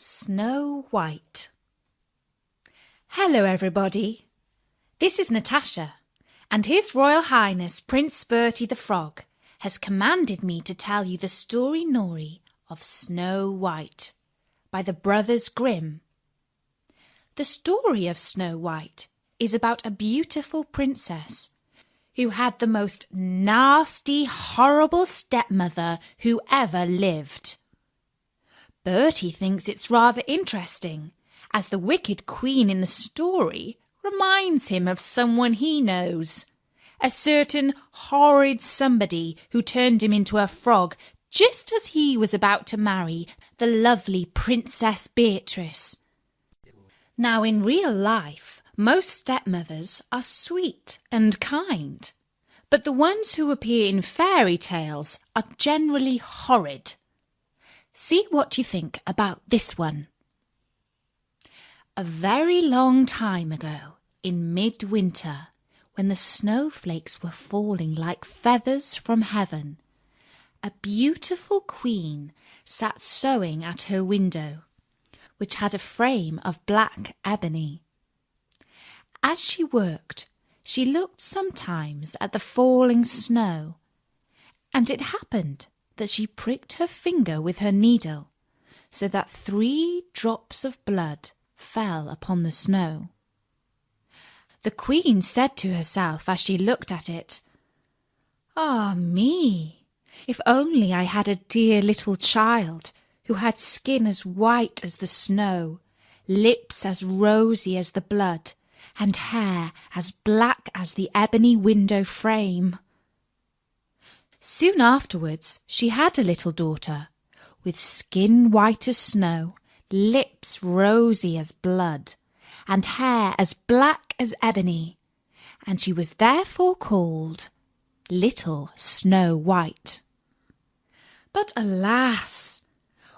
Snow White. Hello everybody, this is Natasha, and His Royal Highness Prince Bertie the Frog has commanded me to tell you the story of Snow White by the brothers Grimm. The story of Snow White is about a beautiful princess who had the most nasty, horrible stepmother who ever lived. Bertie thinks it's rather interesting, as the wicked queen in the story reminds him of someone he knows, a certain horrid somebody who turned him into a frog just as he was about to marry the lovely Princess Beatrice. Now, in real life, most stepmothers are sweet and kind, but the ones who appear in fairy tales are generally horrid. See what you think about this one. A very long time ago, in midwinter, when the snowflakes were falling like feathers from heaven, a beautiful queen sat sewing at her window, which had a frame of black ebony. As she worked, she looked sometimes at the falling snow, and it happened that she pricked her finger with her needle, so that 3 drops of blood fell upon the snow. The queen said to herself as she looked at it, "Ah me! If only I had a dear little child who had skin as white as the snow, lips as rosy as the blood, and hair as black as the ebony window frame." Soon afterwards she had a little daughter, with skin white as snow, lips rosy as blood, and hair as black as ebony, and she was therefore called Little Snow White. But alas,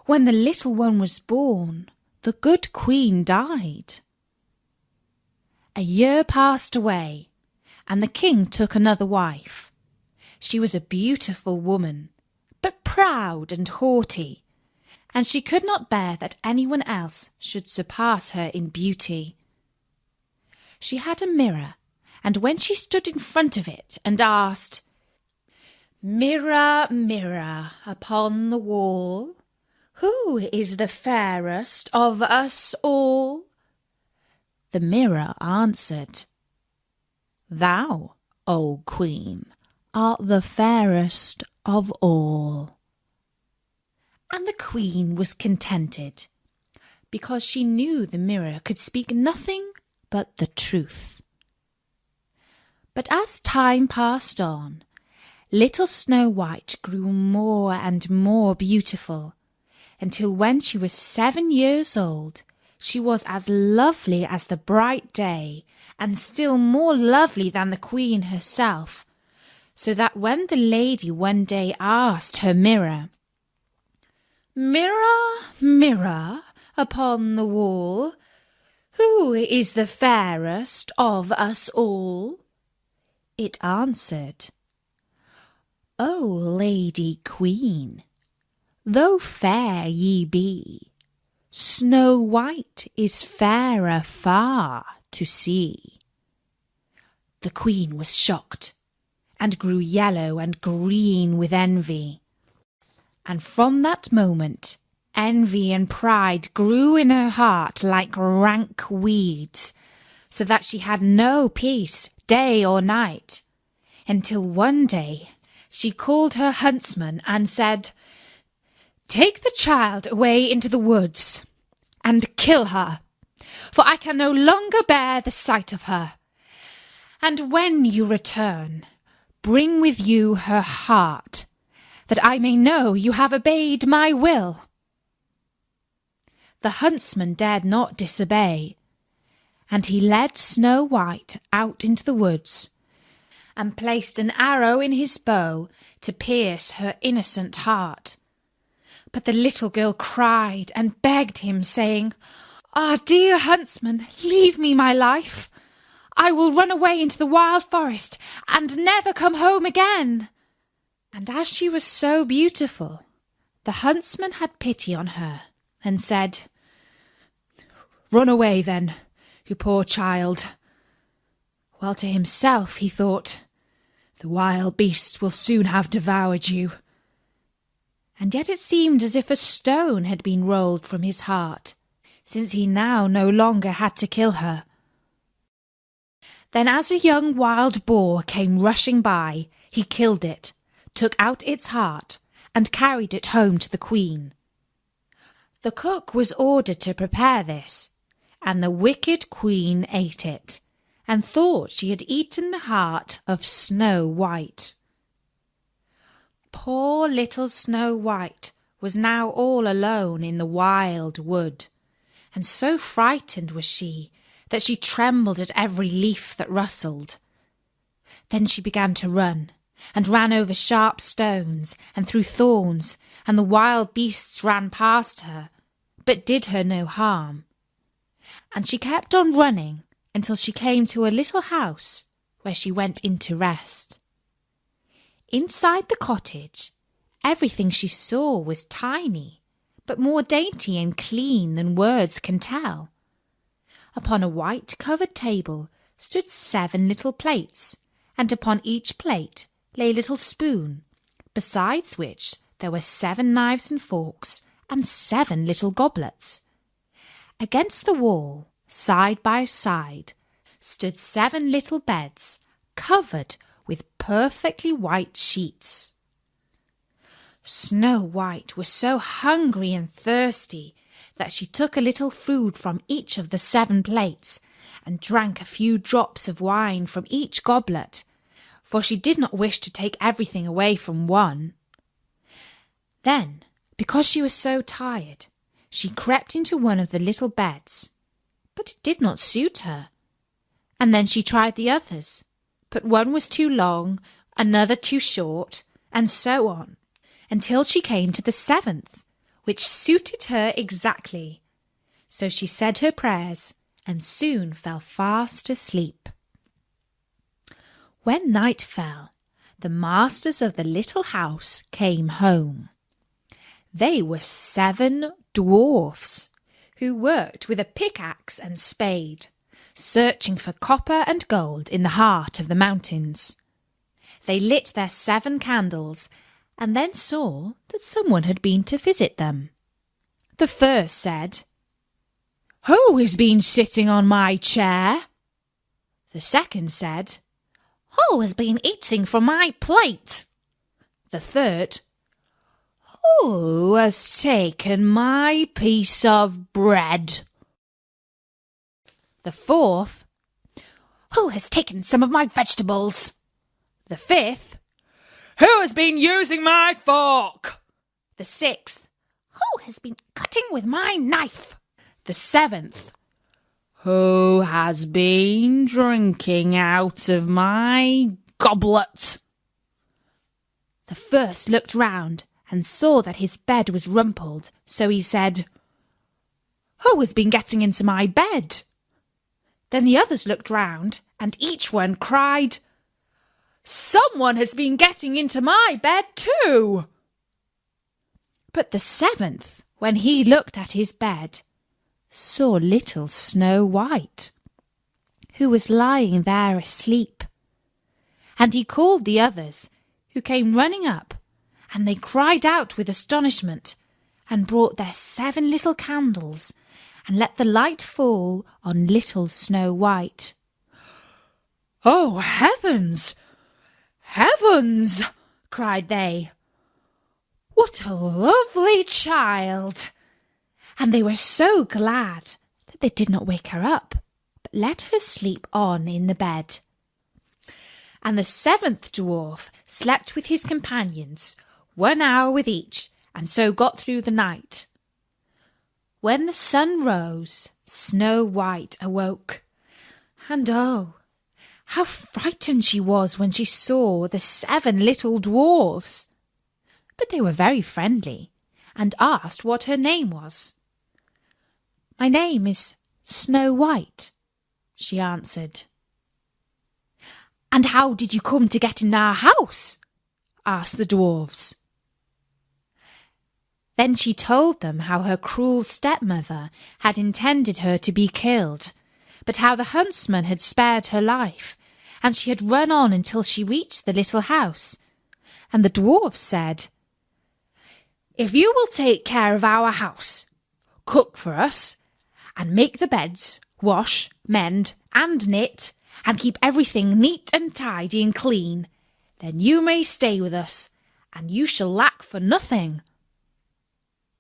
when the little one was born, the good queen died. A year passed away, and the king took another wife. She was a beautiful woman, but proud and haughty, and she could not bear that anyone else should surpass her in beauty. She had a mirror, and when she stood in front of it and asked, "Mirror, mirror upon the wall, who is the fairest of us all?" the mirror answered, "Thou, O Queen, art the fairest of all." And the queen was contented, because she knew the mirror could speak nothing but the truth. But as time passed on, little Snow White grew more and more beautiful, until when she was 7 years old, she was as lovely as the bright day, and still more lovely than the queen herself, so that when the lady one day asked her mirror, "Mirror, mirror upon the wall, who is the fairest of us all?" it answered, "O Lady Queen, though fair ye be, Snow White is fairer far to see." The queen was shocked, and grew yellow and green with envy. And from that moment, envy and pride grew in her heart like rank weeds, so that she had no peace day or night, until one day she called her huntsman and said, "Take the child away into the woods and kill her, for I can no longer bear the sight of her. And when you return, bring with you her heart, that I may know you have obeyed my will." The huntsman dared not disobey, and he led Snow White out into the woods, and placed an arrow in his bow to pierce her innocent heart. But the little girl cried and begged him, saying, "Ah, dear huntsman, leave me my life. I will run away into the wild forest and never come home again." And as she was so beautiful, the huntsman had pity on her and said, Run away then, you poor child. While to himself he thought, the wild beasts will soon have devoured you. And yet it seemed as if a stone had been rolled from his heart, since he now no longer had to kill her. Then as a young wild boar came rushing by, he killed it, took out its heart, and carried it home to the queen. The cook was ordered to prepare this, and the wicked queen ate it, and thought she had eaten the heart of Snow White. Poor little Snow White was now all alone in the wild wood, and so frightened was she that she trembled at every leaf that rustled. Then she began to run, and ran over sharp stones and through thorns, and the wild beasts ran past her, but did her no harm. And she kept on running until she came to a little house where she went in to rest. Inside the cottage, everything she saw was tiny, but more dainty and clean than words can tell. Upon a white-covered table stood 7 little plates, and upon each plate lay a little spoon, besides which there were 7 knives and forks and 7 little goblets. Against the wall, side by side, stood 7 little beds covered with perfectly white sheets. Snow White was so hungry and thirsty that she took a little food from each of the 7 plates and drank a few drops of wine from each goblet, for she did not wish to take everything away from one. Then, because she was so tired, she crept into one of the little beds, but it did not suit her. And then she tried the others, but one was too long, another too short, and so on, until she came to the 7th, which suited her exactly. So she said her prayers and soon fell fast asleep. When night fell, the masters of the little house came home. They were 7 dwarfs, who worked with a pickaxe and spade, searching for copper and gold in the heart of the mountains. They lit their 7 candles, and then saw that someone had been to visit them. The first said, "Who has been sitting on my chair?" The second said, "Who has been eating from my plate?" The third, "Who has taken my piece of bread?" The fourth, "Who has taken some of my vegetables?" The fifth, "Who has been using my fork?" The sixth, "Who has been cutting with my knife?" The seventh, "Who has been drinking out of my goblet?" The first looked round and saw that his bed was rumpled, so he said, "Who has been getting into my bed?" Then the others looked round, and each one cried, "Someone has been getting into my bed too." But the 7th, when he looked at his bed, saw little Snow White, who was lying there asleep. And he called the others, who came running up, and they cried out with astonishment, and brought their 7 little candles, and let the light fall on little Snow White. "Oh, heavens! Heavens!" cried they. "What a lovely child!" And they were so glad that they did not wake her up, but let her sleep on in the bed. And the 7th dwarf slept with his companions, 1 hour with each, and so got through the night. When the sun rose, Snow White awoke, and oh, how frightened she was when she saw the 7 little dwarfs. But they were very friendly, and asked what her name was. "My name is Snow White," she answered. "And how did you come to get in our house?" asked the dwarfs. Then she told them how her cruel stepmother had intended her to be killed, but how the huntsman had spared her life, and she had run on until she reached the little house. And the dwarf said, "If you will take care of our house, cook for us, and make the beds, wash, mend, and knit, and keep everything neat and tidy and clean, then you may stay with us, and you shall lack for nothing."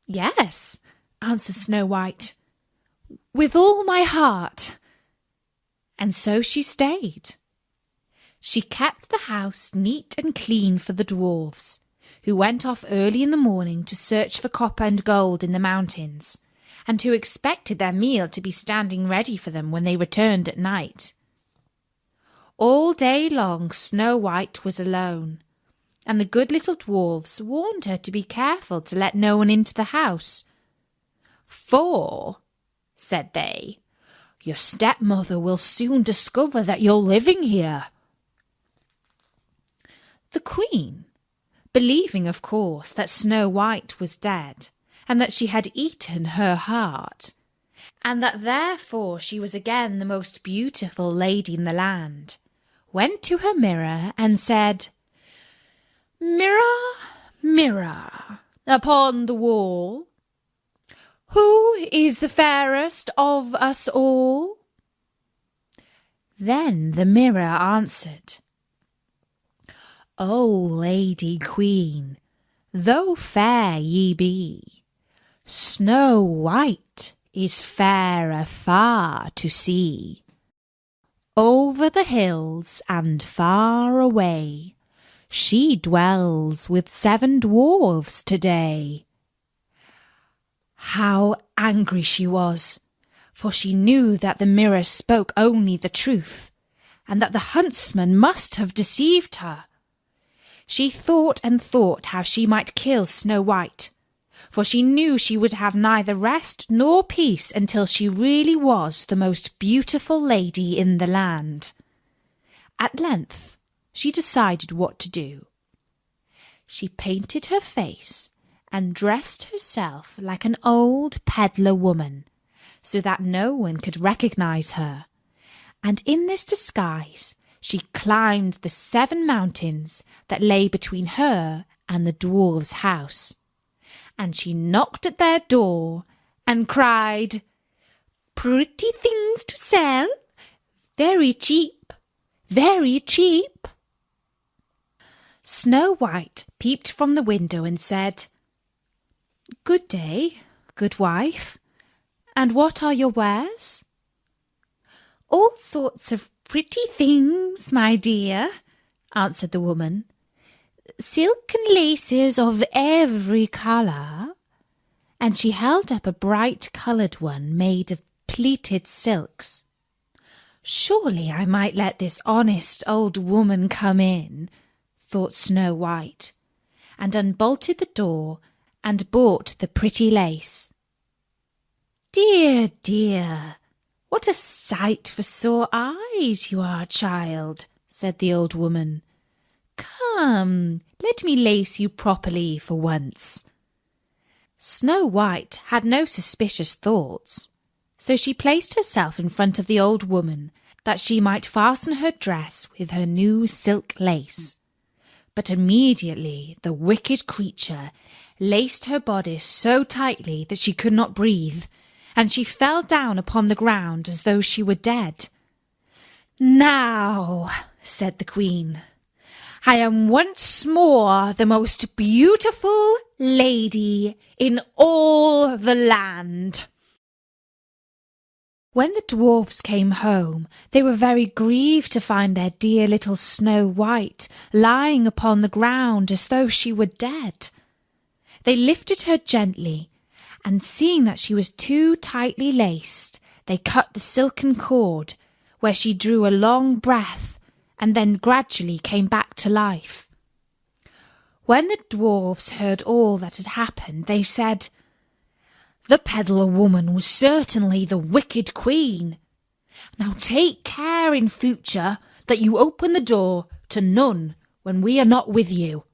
"Yes," answered Snow White, "with all my heart." And so she stayed. She kept the house neat and clean for the dwarfs, who went off early in the morning to search for copper and gold in the mountains, and who expected their meal to be standing ready for them when they returned at night. All day long Snow White was alone, and the good little dwarfs warned her to be careful to let no one into the house. "For," said they, "your stepmother will soon discover that you're living here." The Queen, believing, of course, that Snow White was dead, and that she had eaten her heart, and that therefore she was again the most beautiful lady in the land, went to her mirror and said, "Mirror, mirror upon the wall, who is the fairest of us all?" Then the mirror answered, "O Lady Queen, though fair ye be, Snow White is fairer far to see. Over the hills and far away, she dwells with 7 dwarfs today." How angry she was, for she knew that the mirror spoke only the truth, and that the huntsman must have deceived her. She thought and thought how she might kill Snow White, for she knew she would have neither rest nor peace until she really was the most beautiful lady in the land. At length she decided what to do. She painted her face and dressed herself like an old peddler woman, so that no one could recognize her, and in this disguise she climbed the 7 mountains that lay between her and the dwarf's house, and she knocked at their door and cried, "Pretty things to sell, very cheap, very cheap." Snow White peeped from the window and said, "Good day, good wife, and what are your wares?" "All sorts of pretty things, my dear," answered the woman. "Silk and laces of every colour," and she held up a bright-coloured one made of pleated silks. "Surely I might let this honest old woman come in," thought Snow White, and unbolted the door and bought the pretty lace. "Dear, dear, what a sight for sore eyes you are, child," said the old woman. "Come, let me lace you properly for once." Snow White had no suspicious thoughts, so she placed herself in front of the old woman that she might fasten her dress with her new silk lace. But immediately the wicked creature laced her bodice so tightly that she could not breathe, and she fell down upon the ground as though she were dead. "Now," said the Queen, "I am once more the most beautiful lady in all the land." When the dwarfs came home, they were very grieved to find their dear little Snow White lying upon the ground as though she were dead. They lifted her gently, and seeing that she was too tightly laced, they cut the silken cord, where she drew a long breath, and then gradually came back to life. When the dwarfs heard all that had happened, they said, "The peddler woman was certainly the wicked queen. Now take care in future that you open the door to none when we are not with you."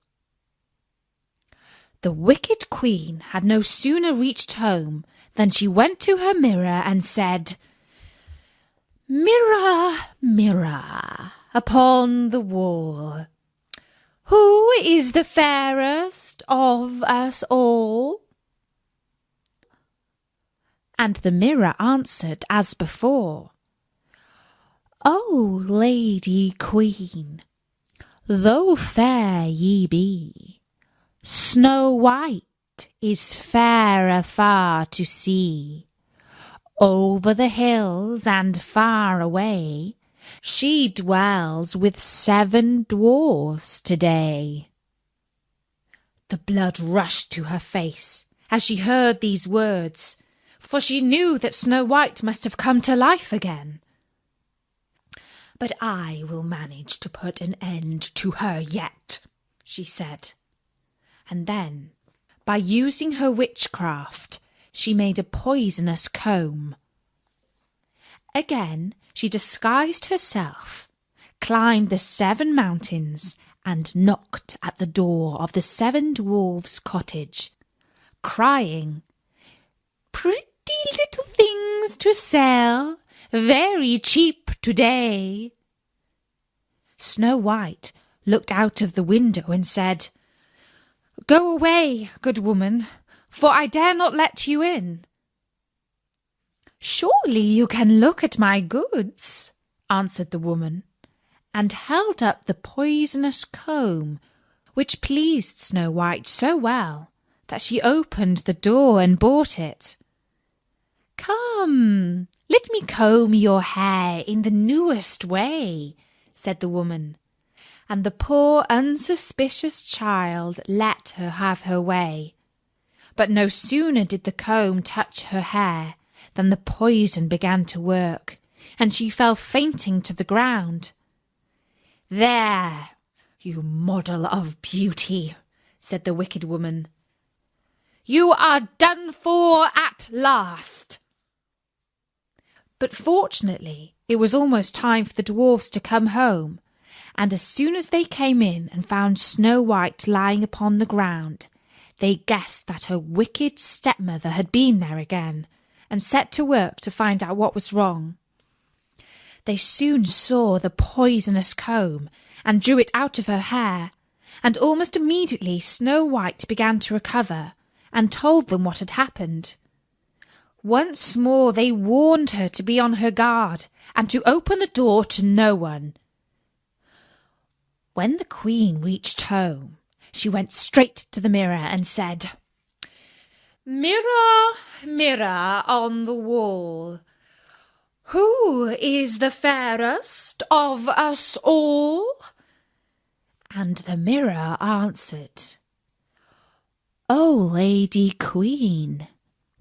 The wicked queen had no sooner reached home than she went to her mirror and said, "Mirror, mirror upon the wall, who is the fairest of us all?" And the mirror answered as before, "O Lady Queen, though fair ye be, Snow White is fairer far to see. Over the hills and far away, she dwells with 7 dwarfs today." The blood rushed to her face as she heard these words, for she knew that Snow White must have come to life again. "But I will manage to put an end to her yet," she said. And then, by using her witchcraft, she made a poisonous comb. Again she disguised herself, climbed the 7 mountains, and knocked at the door of the 7 dwarfs' cottage, crying, "Pretty little things to sell, very cheap today." Snow White looked out of the window and said, "Go away, good woman, for I dare not let you in." "Surely you can look at my goods," answered the woman, and held up the poisonous comb, which pleased Snow White so well that she opened the door and bought it. "Come, let me comb your hair in the newest way," said the woman, and the poor unsuspicious child let her have her way. But no sooner did the comb touch her hair than the poison began to work, and she fell fainting to the ground. "There, you model of beauty," said the wicked woman. "You are done for at last." But fortunately it was almost time for the dwarfs to come home, and as soon as they came in and found Snow White lying upon the ground, they guessed that her wicked stepmother had been there again, and set to work to find out what was wrong. They soon saw the poisonous comb and drew it out of her hair, and almost immediately Snow White began to recover and told them what had happened. Once more they warned her to be on her guard and to open the door to no one. When the queen reached home, she went straight to the mirror and said, "Mirror, mirror on the wall, who is the fairest of us all?" And the mirror answered, "O Lady Queen,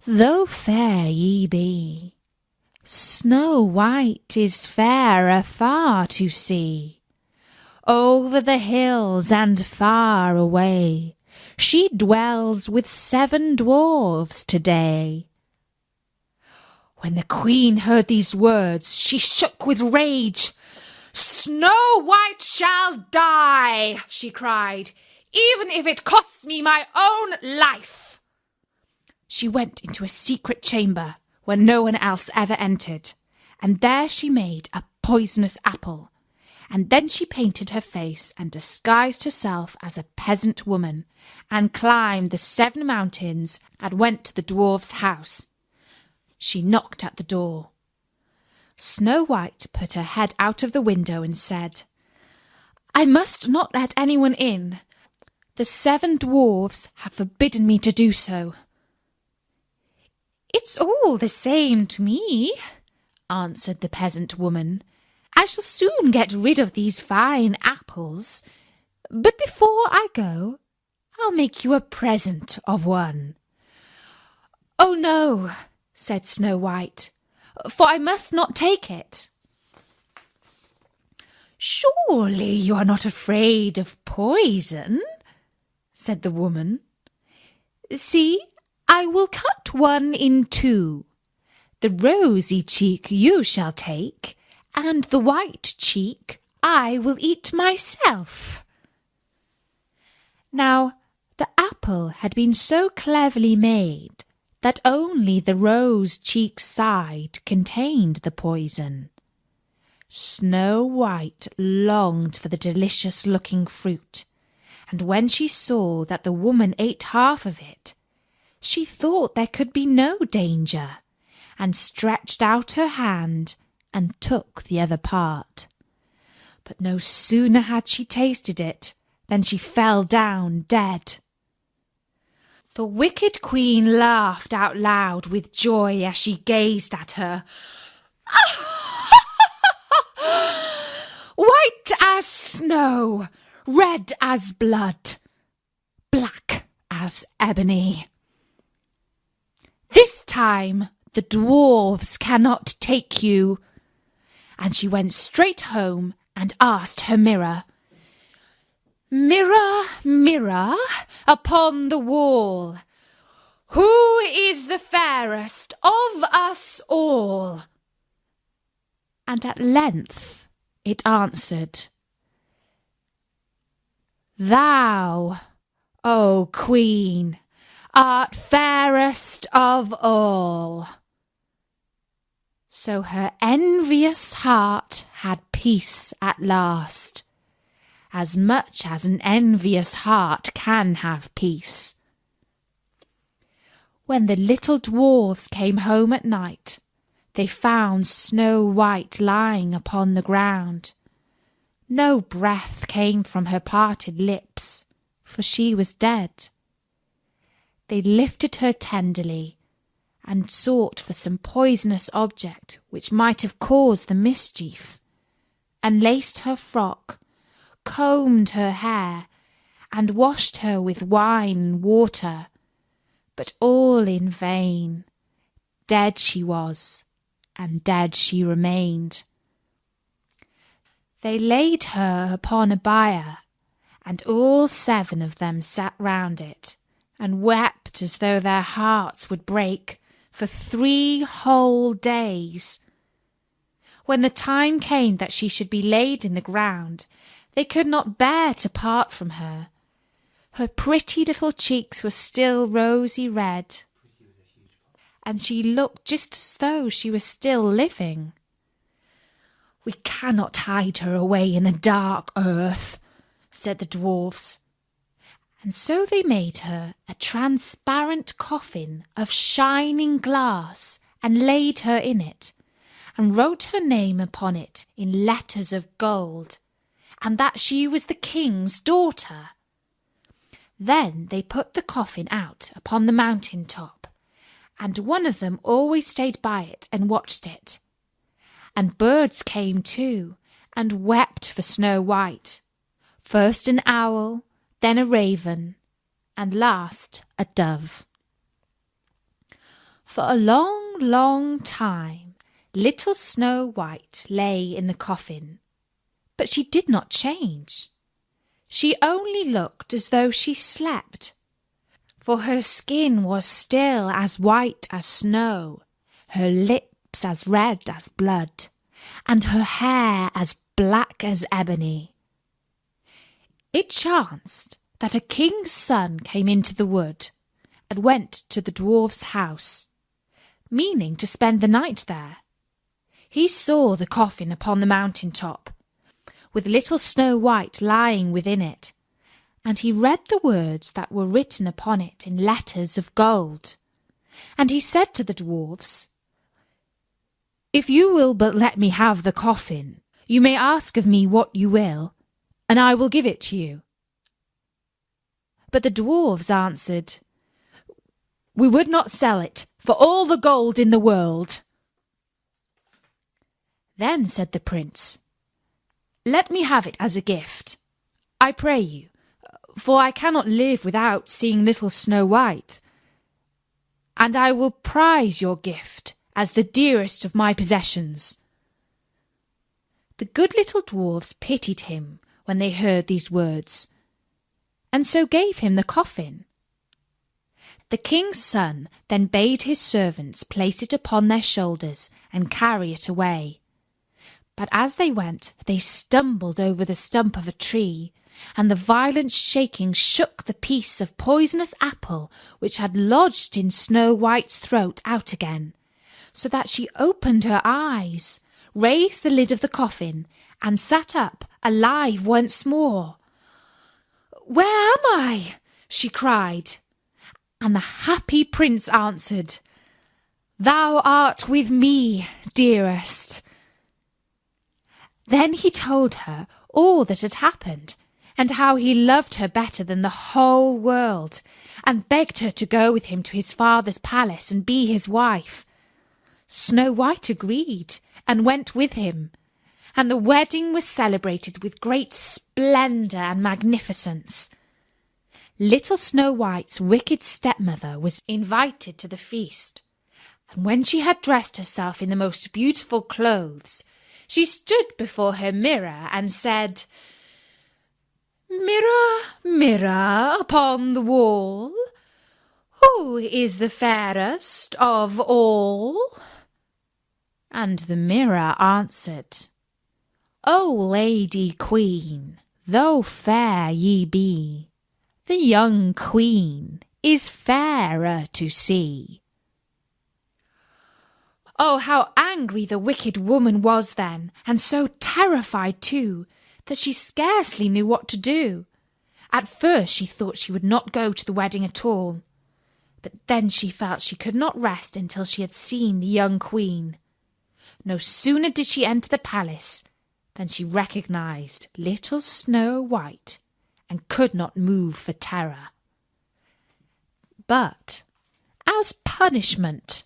though fair ye be, Snow White is fairer far to see. Over the hills and far away, she dwells with 7 dwarfs today." When the queen heard these words, she shook with rage. "Snow White shall die," she cried, "even if it costs me my own life." She went into a secret chamber where no one else ever entered, and there she made a poisonous apple, and then she painted her face and disguised herself as a peasant woman, and climbed the 7 mountains and went to the dwarf's house. She knocked at the door. Snow White put her head out of the window and said, "I must not let anyone in. The 7 dwarfs have forbidden me to do so." "It's all the same to me," answered the peasant woman. "I shall soon get rid of these fine apples, but before I go, I'll make you a present of one." "Oh no," said Snow White, "for I must not take it." "Surely you are not afraid of poison?" said the woman. "See, I will cut one in 2. The rosy cheek you shall take, and the white cheek I will eat myself." Now, The apple had been so cleverly made that only the rose-cheeked side contained the poison. Snow White longed for the delicious-looking fruit, and when she saw that the woman ate half of it, she thought there could be no danger, and stretched out her hand and took the other part. But no sooner had she tasted it than she fell down dead. The wicked queen laughed out loud with joy as she gazed at her. White as snow, red as blood, black as ebony. This time the dwarves cannot take you. And she went straight home and asked her mirror, Mirror, mirror upon the wall, who is the fairest of us all? And at length it answered, Thou, O Queen, art fairest of all. So her envious heart had peace at last, as much as an envious heart can have peace. When the little dwarfs came home at night, they found Snow White lying upon the ground. No breath came from her parted lips, for she was dead. They lifted her tenderly and sought for some poisonous object which might have caused the mischief, and laced her frock, combed her hair, and washed her with wine and water, but all in vain. Dead she was, and dead she remained. They laid her upon a bier, and all 7 of them sat round it, and wept as though their hearts would break for 3 whole days. When the time came that she should be laid in the ground, they could not bear to part from her. Her pretty little cheeks were still rosy red, and she looked just as though she was still living. We cannot hide her away in the dark earth, said the dwarfs. And so they made her a transparent coffin of shining glass and laid her in it, and wrote her name upon it in letters of gold, and that she was the king's daughter. Then they put the coffin out upon the mountain top, and one of them always stayed by it and watched it. And birds came too, and wept for Snow White, first an owl, then a raven, and last a dove. For a long, long time little Snow White lay in the coffin, but she did not change. She only looked as though she slept, for her skin was still as white as snow, her lips as red as blood, and her hair as black as ebony. It chanced that a king's son came into the wood and went to the dwarf's house, meaning to spend the night there. He saw the coffin upon the mountain top, with little Snow White lying within it, and he read the words that were written upon it in letters of gold. And he said to the dwarfs, If you will but let me have the coffin, you may ask of me what you will, and I will give it to you. But the dwarfs answered, We would not sell it for all the gold in the world. Then said the prince, Let me have it as a gift, I pray you, for I cannot live without seeing little Snow White, and I will prize your gift as the dearest of my possessions. The good little dwarfs pitied him when they heard these words, and so gave him the coffin. The king's son then bade his servants place it upon their shoulders and carry it away. But as they went, they stumbled over the stump of a tree, and the violent shaking shook the piece of poisonous apple which had lodged in Snow White's throat out again, so that she opened her eyes, raised the lid of the coffin, and sat up alive once more. "Where am I?" she cried, and the happy prince answered, "Thou art with me, dearest." Then he told her all that had happened, and how he loved her better than the whole world, and begged her to go with him to his father's palace and be his wife. Snow White agreed and went with him, and the wedding was celebrated with great splendour and magnificence. Little Snow White's wicked stepmother was invited to the feast, and when she had dressed herself in the most beautiful clothes, she stood before her mirror and said, "Mirror, mirror upon the wall, who is the fairest of all?" And the mirror answered, "O Lady Queen, though fair ye be, the young queen is fairer to see." Oh, how angry the wicked woman was then, and so terrified too, that she scarcely knew what to do. At first she thought she would not go to the wedding at all, but then she felt she could not rest until she had seen the young queen. No sooner did she enter the palace than she recognised little Snow White, and could not move for terror. But as punishment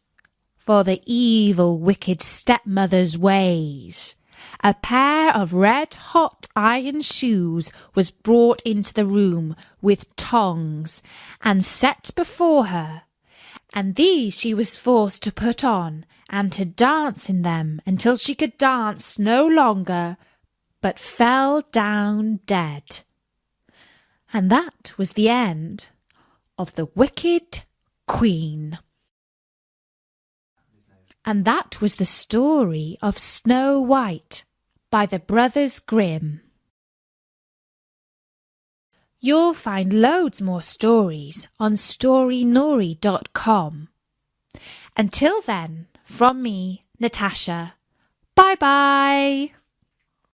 for the evil wicked stepmother's ways, a pair of red-hot iron shoes was brought into the room with tongs and set before her, and these she was forced to put on and to dance in them until she could dance no longer, but fell down dead. And that was the end of the wicked queen. And that was the story of Snow White by the brothers Grimm. You'll find loads more stories on storynori.com. Until then, from me, Natasha, bye-bye.